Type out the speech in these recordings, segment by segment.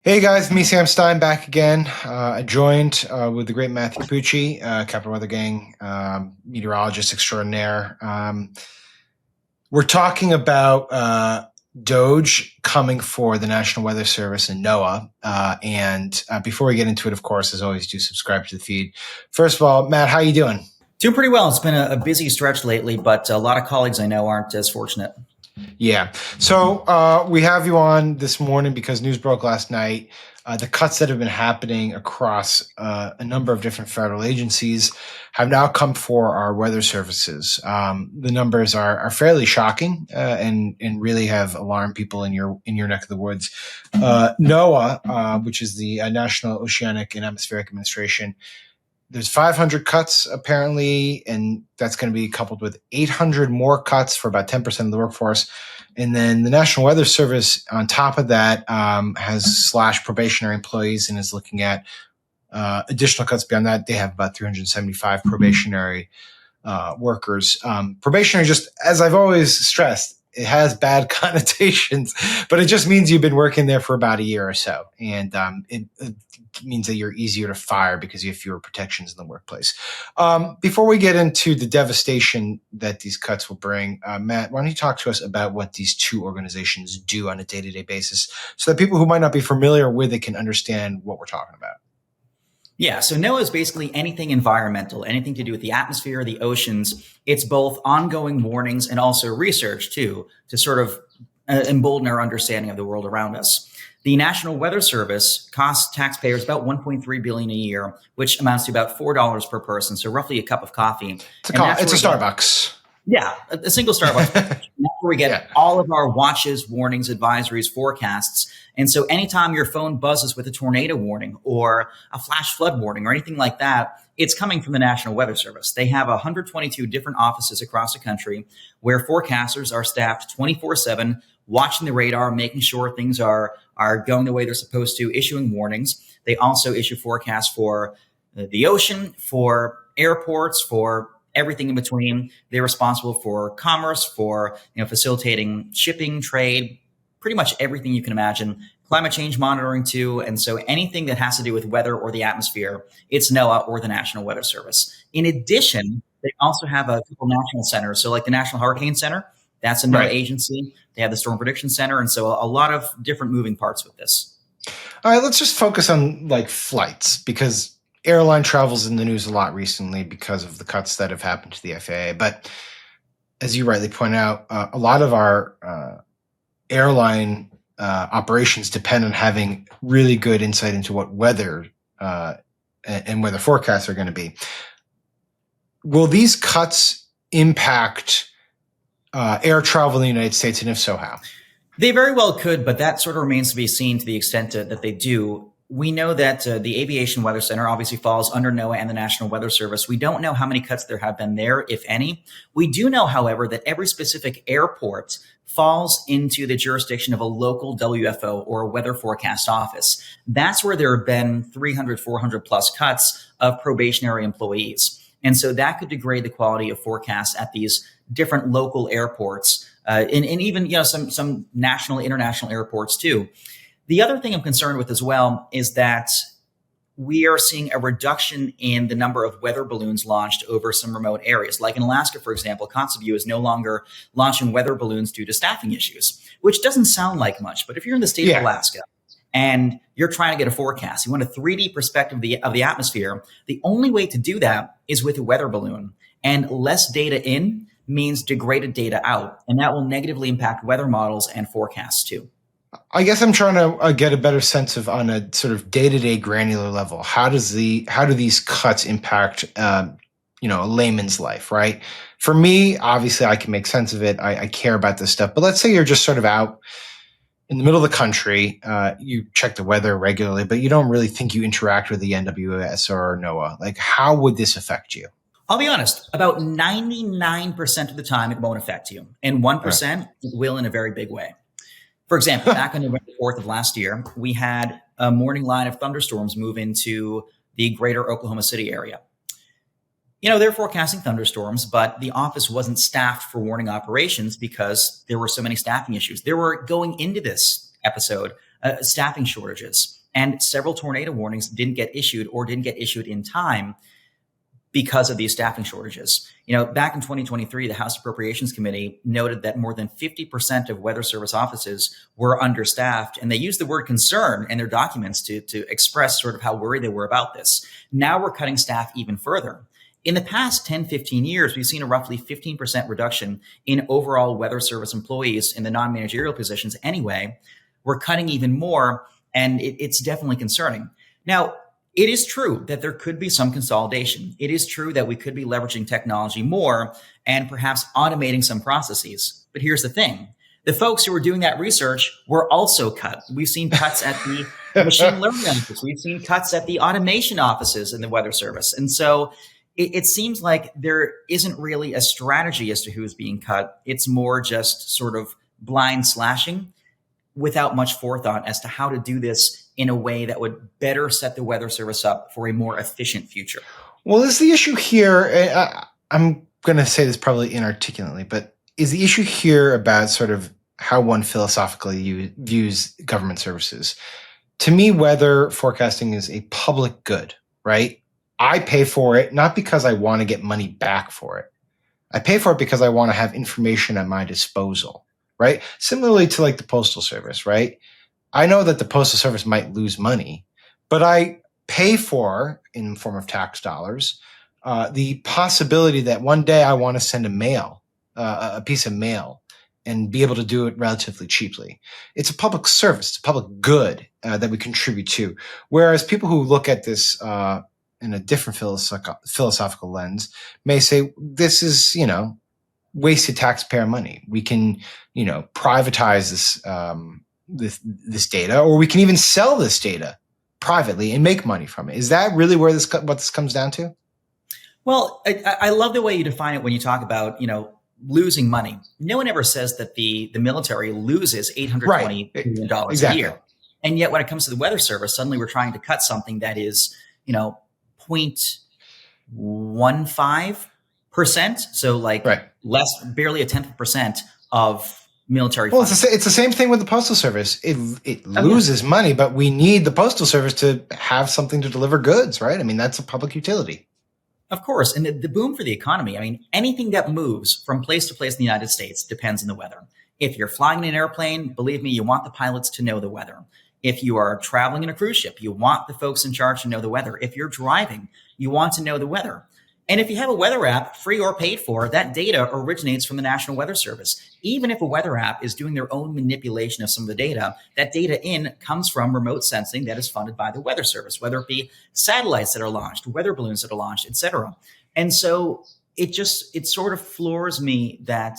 Hey guys, me Sam Stein back again. I joined with the great Matthew Cappucci, Capital Weather Gang, meteorologist extraordinaire. We're talking about Doge coming for the National Weather Service and NOAA. And before we get into it, of course, as always, do subscribe to the feed. First of all, Matt, how you doing? Doing pretty well. It's been a busy stretch lately, but a lot of colleagues I know aren't as fortunate. Yeah. So we have you on this morning because news broke last night. The cuts that have been happening across a number of different federal agencies have now come for our weather services. The numbers are fairly shocking and really have alarmed people in your neck of the woods. NOAA, which is the National Oceanic and Atmospheric Administration, there's 500 cuts apparently, and that's going to be coupled with 800 more cuts for about 10% of the workforce. And then the National Weather Service, on top of that, has slashed probationary employees and is looking at additional cuts beyond that. They have about 375 probationary workers. Probationary, just as I've always stressed, it has bad connotations, but it just means you've been working there for about a year or so. And it means that you're easier to fire because you have fewer protections in the workplace. Before we get into the devastation that these cuts will bring, Matt, why don't you talk to us about what these two organizations do on a day-to-day basis so that people who might not be familiar with it can understand what we're talking about? Yeah, so NOAA is basically anything environmental, anything to do with the atmosphere, the oceans. It's both ongoing warnings and also research, too, to sort of embolden our understanding of the world around us. The National Weather Service costs taxpayers about $1.3 billion a year, which amounts to about $4 per person, so roughly a cup of coffee. It's a Starbucks. Yeah, a single Starbucks. That's where we get all of our watches, warnings, advisories, forecasts. And so anytime your phone buzzes with a tornado warning or a flash flood warning or anything like that, it's coming from the National Weather Service. They have 122 different offices across the country where forecasters are staffed 24/7, watching the radar, making sure things are going the way they're supposed to, issuing warnings. They also issue forecasts for the ocean, for airports, for everything in between. They're responsible for commerce, for facilitating shipping, trade, pretty much everything you can imagine. Climate change monitoring too. And so anything that has to do with weather or the atmosphere, it's NOAA or the National Weather Service. In addition, they also have a couple national centers. So like the National Hurricane Center, that's a NOAA agency. They have the Storm Prediction Center. And so a lot of different moving parts with this. All right, let's just focus on like flights because airline travel's in the news a lot recently because of the cuts that have happened to the FAA. But as you rightly point out, a lot of our airline operations depend on having really good insight into what weather and weather forecasts are going to be. Will these cuts impact air travel in the United States, and if so, how? They very well could, but that sort of remains to be seen to the extent that they do. We know that the Aviation Weather Center obviously falls under NOAA and the National Weather Service. We don't know how many cuts there have been there, if any. We do know, however, that every specific airport falls into the jurisdiction of a local WFO or a weather forecast office. That's where there have been 300, 400 plus cuts of probationary employees. And so that could degrade the quality of forecasts at these different local airports and even some national, international airports too. The other thing I'm concerned with as well is that we are seeing a reduction in the number of weather balloons launched over some remote areas. Like in Alaska, for example, Kotzebue is no longer launching weather balloons due to staffing issues, which doesn't sound like much. But if you're in the state of Alaska and you're trying to get a forecast, you want a 3D perspective of the atmosphere, the only way to do that is with a weather balloon. And less data in means degraded data out. And that will negatively impact weather models and forecasts too. I guess I'm trying to get a better sense of, on a sort of day-to-day granular level, how do these cuts impact a layman's life, right? For me, obviously, I can make sense of it. I care about this stuff, but let's say you're just sort of out in the middle of the country. You check the weather regularly, but you don't really think you interact with the NWS or NOAA. Like, how would this affect you? I'll be honest, about 99% of the time, it won't affect you, and 1% it will in a very big way. For example, back on November 4th of last year, we had a morning line of thunderstorms move into the greater Oklahoma City area. They're forecasting thunderstorms, but the office wasn't staffed for warning operations because there were so many staffing issues. There were, going into this episode, staffing shortages, and several tornado warnings didn't get issued in time because of these staffing shortages. Back in 2023, the House Appropriations Committee noted that more than 50% of Weather Service offices were understaffed, and they used the word concern in their documents to express sort of how worried they were about this. Now we're cutting staff even further. In the past 10, 15 years, we've seen a roughly 15% reduction in overall Weather Service employees in the non-managerial positions anyway. We're cutting even more, and it's definitely concerning. Now, it is true that there could be some consolidation. It is true that we could be leveraging technology more and perhaps automating some processes. But here's the thing. The folks who were doing that research were also cut. We've seen cuts at the machine learning offices. We've seen cuts at the automation offices in the Weather Service. And so it seems like there isn't really a strategy as to who's being cut. It's more just sort of blind slashing without much forethought as to how to do this in a way that would better set the Weather Service up for a more efficient future. Well, is the issue here, I'm going to say this probably inarticulately, but is the issue here about sort of how one philosophically views government services? To me, weather forecasting is a public good, right? I pay for it not because I want to get money back for it. I pay for it because I want to have information at my disposal, right? Similarly to like the Postal Service, right? I know that the Postal Service might lose money, but I pay for, in the form of tax dollars, the possibility that one day I want to send a piece of mail, and be able to do it relatively cheaply. It's a public service, it's a public good that we contribute to. Whereas people who look at this in a different philosophical lens may say, this is, wasted taxpayer money. We can, privatize this data, or we can even sell this data privately and make money from it. Is that really what this comes down to? Well, I love the way you define it when you talk about, losing money. No one ever says that the military loses $820 million a year. And yet when it comes to the Weather Service, suddenly we're trying to cut something that is, 0.15%. So less, barely a 10% of military funding. Well, it's the same thing with the Postal Service. It loses money, but we need the Postal Service to have something to deliver goods, right? I mean, that's a public utility. Of course. And the boom for the economy, I mean, anything that moves from place to place in the United States depends on the weather. If you're flying in an airplane, believe me, you want the pilots to know the weather. If you are traveling in a cruise ship, you want the folks in charge to know the weather. If you're driving, you want to know the weather. And if you have a weather app, free or paid for, that data originates from the National Weather Service. Even if a weather app is doing their own manipulation of some of the data, that data comes from remote sensing that is funded by the Weather Service, whether it be satellites that are launched, weather balloons that are launched, et cetera. And so it sort of floors me that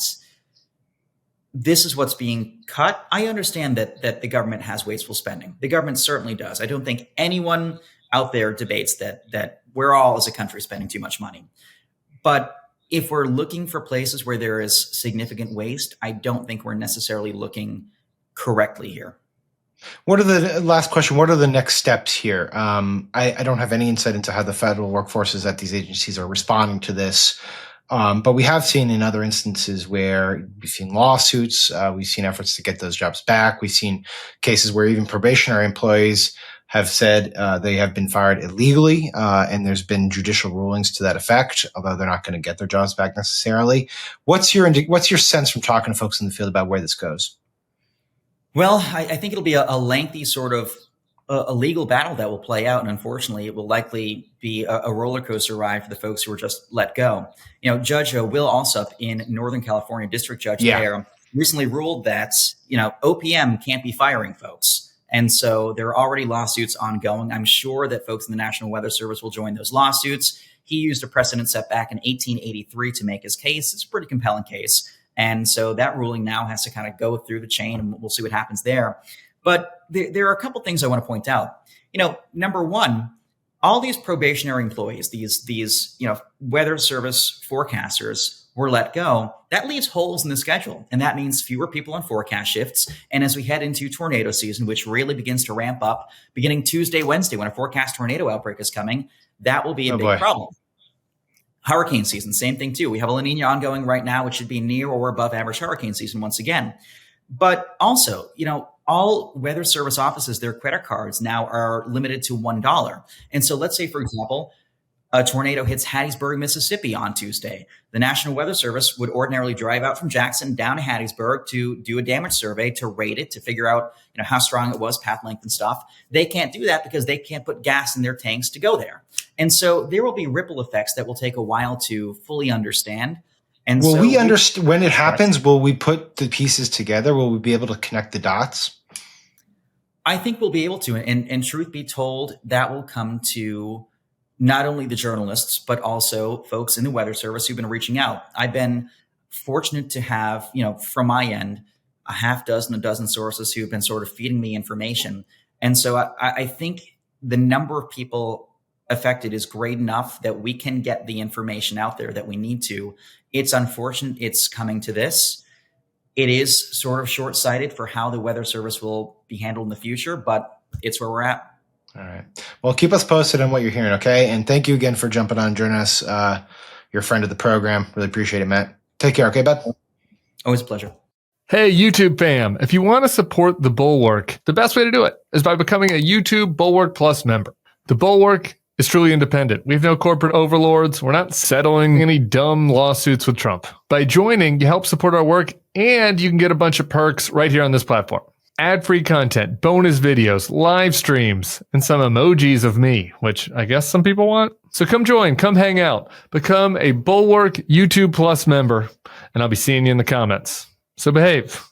this is what's being cut. I understand that the government has wasteful spending. The government certainly does. I don't think anyone out there debates that we're all as a country spending too much money. But if we're looking for places where there is significant waste, I don't think we're necessarily looking correctly here. Last question, what are the next steps here? I don't have any insight into how the federal workforces at these agencies are responding to this. But we have seen in other instances where we've seen lawsuits, we've seen efforts to get those jobs back. We've seen cases where even probationary employees have said they have been fired illegally, and there's been judicial rulings to that effect, although they're not going to get their jobs back necessarily. What's your sense from talking to folks in the field about where this goes? Well, I think it'll be a lengthy sort of a legal battle that will play out. And unfortunately, it will likely be a roller coaster ride for the folks who were just let go. Judge Will Alsup in Northern California, district judge there, recently ruled that, OPM can't be firing folks. And so there are already lawsuits ongoing. I'm sure that folks in the National Weather Service will join those lawsuits. He used a precedent set back in 1883 to make his case. It's a pretty compelling case. And so that ruling now has to kind of go through the chain, and we'll see what happens there. But there are a couple things I want to point out. Number one, all these probationary employees, these Weather Service forecasters were let go. That leaves holes in the schedule. And that means fewer people on forecast shifts. And as we head into tornado season, which really begins to ramp up beginning Tuesday, Wednesday, when a forecast tornado outbreak is coming, that will be a big problem. Hurricane season, same thing too. We have a La Nina ongoing right now, which should be near or above average hurricane season once again. But also, all weather service offices, their credit cards now are limited to $1. And so let's say, for example, a tornado hits Hattiesburg, Mississippi on Tuesday. The National Weather Service would ordinarily drive out from Jackson down to Hattiesburg to do a damage survey, to rate it, to figure out how strong it was, path length and stuff. They can't do that because they can't put gas in their tanks to go there. And so there will be ripple effects that will take a while to fully understand. And will so we understand when it happens? Will we put the pieces together? Will we be able to connect the dots? I think we'll be able to. And truth be told, that will come to not only the journalists, but also folks in the Weather Service who've been reaching out. I've been fortunate to have, from my end, a dozen sources who've been sort of feeding me information. And so I think the number of people affected is great enough that we can get the information out there that we need to. It's unfortunate it's coming to this. It is sort of short-sighted for how the Weather Service will be handled in the future, but it's where we're at. All right. Well, keep us posted on what you're hearing, okay? And thank you again for jumping on and joining us. You're a friend of the program. Really appreciate it, Matt. Take care, okay, bud? Always a pleasure. Hey, YouTube fam. If you want to support the Bulwark, the best way to do it is by becoming a YouTube Bulwark Plus member. The Bulwark is truly independent. We have no corporate overlords. We're not settling any dumb lawsuits with Trump. By joining, you help support our work, and you can get a bunch of perks right here on this platform. Ad-free content, bonus videos, live streams, and some emojis of me, which I guess some people want. So come join, come hang out, become a Bulwark YouTube Plus member, and I'll be seeing you in the comments. So behave.